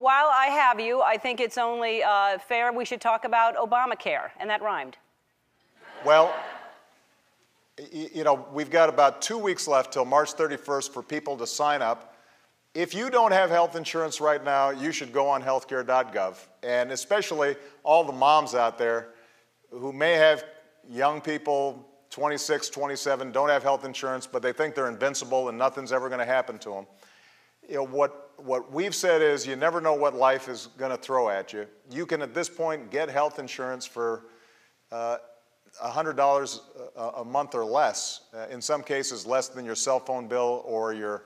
while I have you, I think it's only fair we should talk about Obamacare, and that rhymed. Well, you know, we've got about 2 weeks left till March 31st for people to sign up. If you don't have health insurance right now, you should go on healthcare.gov, and especially all the moms out there who may have young people, 26, 27, don't have health insurance, but they think they're invincible and nothing's ever going to happen to them. You know, what we've said is you never know what life is going to throw at you. You can, at this point, get health insurance for $100 a month or less, in some cases less than your cell phone bill or your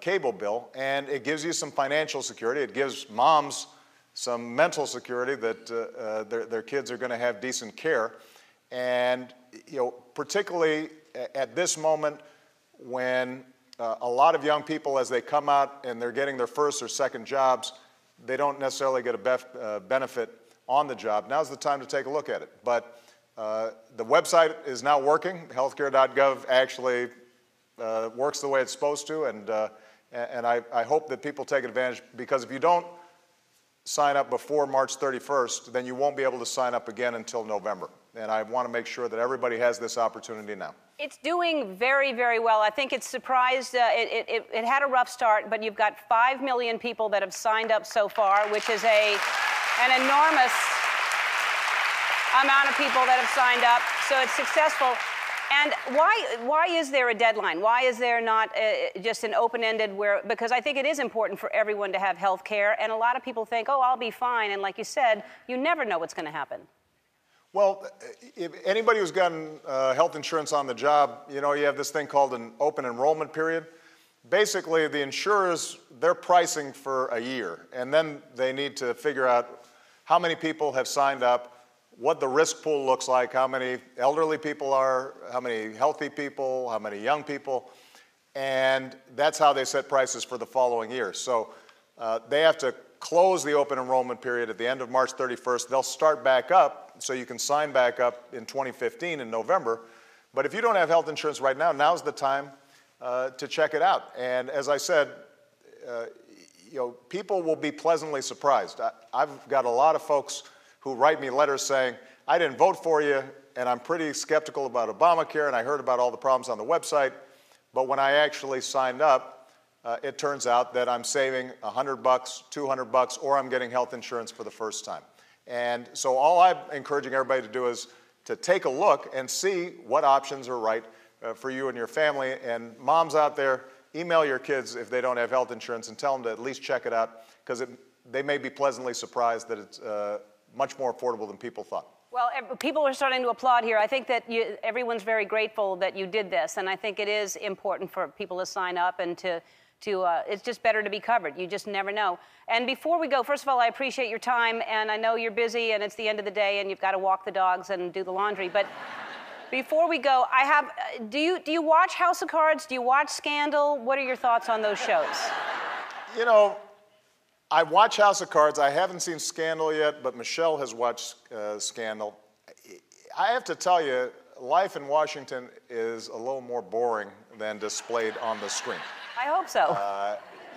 cable bill, and it gives you some financial security. It gives moms some mental security that their kids are going to have decent care. And you know, particularly at this moment when a lot of young people, as they come out and they're getting their first or second jobs, they don't necessarily get a benefit on the job. Now's the time to take a look at it. But the website is now working. Healthcare.gov actually works the way it's supposed to, and I hope that people take advantage, because if you don't sign up before March 31st, then you won't be able to sign up again until November. And I want to make sure that everybody has this opportunity now. It's doing very, very well. I think it's surprised. It had a rough start, but you've got 5 million people that have signed up so far, which is an enormous amount of people that have signed up. So it's successful. And why is there a deadline? Why is there not just an open-ended because I think it is important for everyone to have health care, and a lot of people think, oh, I'll be fine, and like you said, you never know what's going to happen. Well, if anybody who's gotten health insurance on the job, you know, you have this thing called an open enrollment period. Basically, the insurers, they're pricing for a year, and then they need to figure out how many people have signed up, what the risk pool looks like, how many elderly people are, how many healthy people, how many young people, and that's how they set prices for the following year. So they have to close the open enrollment period at the end of March 31st. They'll start back up, so you can sign back up in 2015 in November. But if you don't have health insurance right now, now's the time to check it out. And as I said, you know, people will be pleasantly surprised. I've got a lot of folks who write me letters saying, I didn't vote for you, and I'm pretty skeptical about Obamacare, and I heard about all the problems on the website, but when I actually signed up, it turns out that I'm saving $100, $200, or I'm getting health insurance for the first time. And so all I'm encouraging everybody to do is to take a look and see what options are right for you and your family. And moms out there, email your kids if they don't have health insurance and tell them to at least check it out, because they may be pleasantly surprised that it's much more affordable than people thought. Well, people are starting to applaud here. I think that everyone's very grateful that you did this, and I think it is important for people to sign up and it's just better to be covered. You just never know. And before we go, first of all, I appreciate your time, and I know you're busy and it's the end of the day and you've got to walk the dogs and do the laundry, but before we go, do you watch House of Cards? Do you watch Scandal? What are your thoughts on those shows? You know, I watch House of Cards. I haven't seen Scandal yet, but Michelle has watched Scandal. I have to tell you, life in Washington is a little more boring than displayed on the screen. I hope so.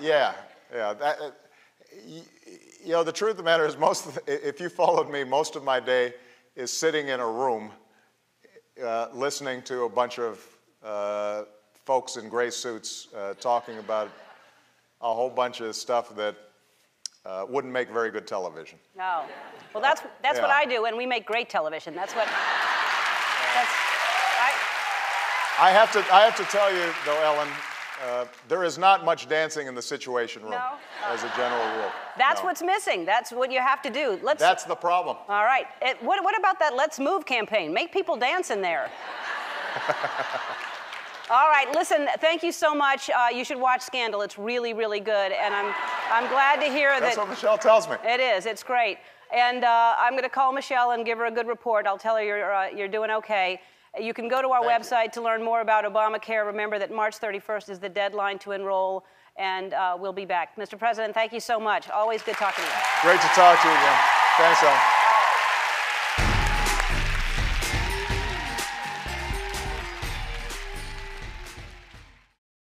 Yeah. You know, the truth of the matter is, if you followed me, most of my day is sitting in a room listening to a bunch of folks in gray suits talking about a whole bunch of stuff that wouldn't make very good television. No. Well, that's what I do, and we make great television. That's what. I have to tell you, though, Ellen, there is not much dancing in the Situation Room, as a general rule. That's what's missing. That's what you have to do. That's the problem. All right. What about that Let's Move campaign? Make people dance in there. All right, listen, thank you so much. You should watch Scandal. It's really, really good, and I'm glad to hear that. That's what Michelle tells me. It is. It's great. And I'm going to call Michelle and give her a good report. I'll tell her you're doing okay. You can go to our website to learn more about Obamacare. Remember that March 31st is the deadline to enroll, and we'll be back. Mr. President, thank you so much. Always good talking to you. Great to talk to you again. Thanks, Ellen.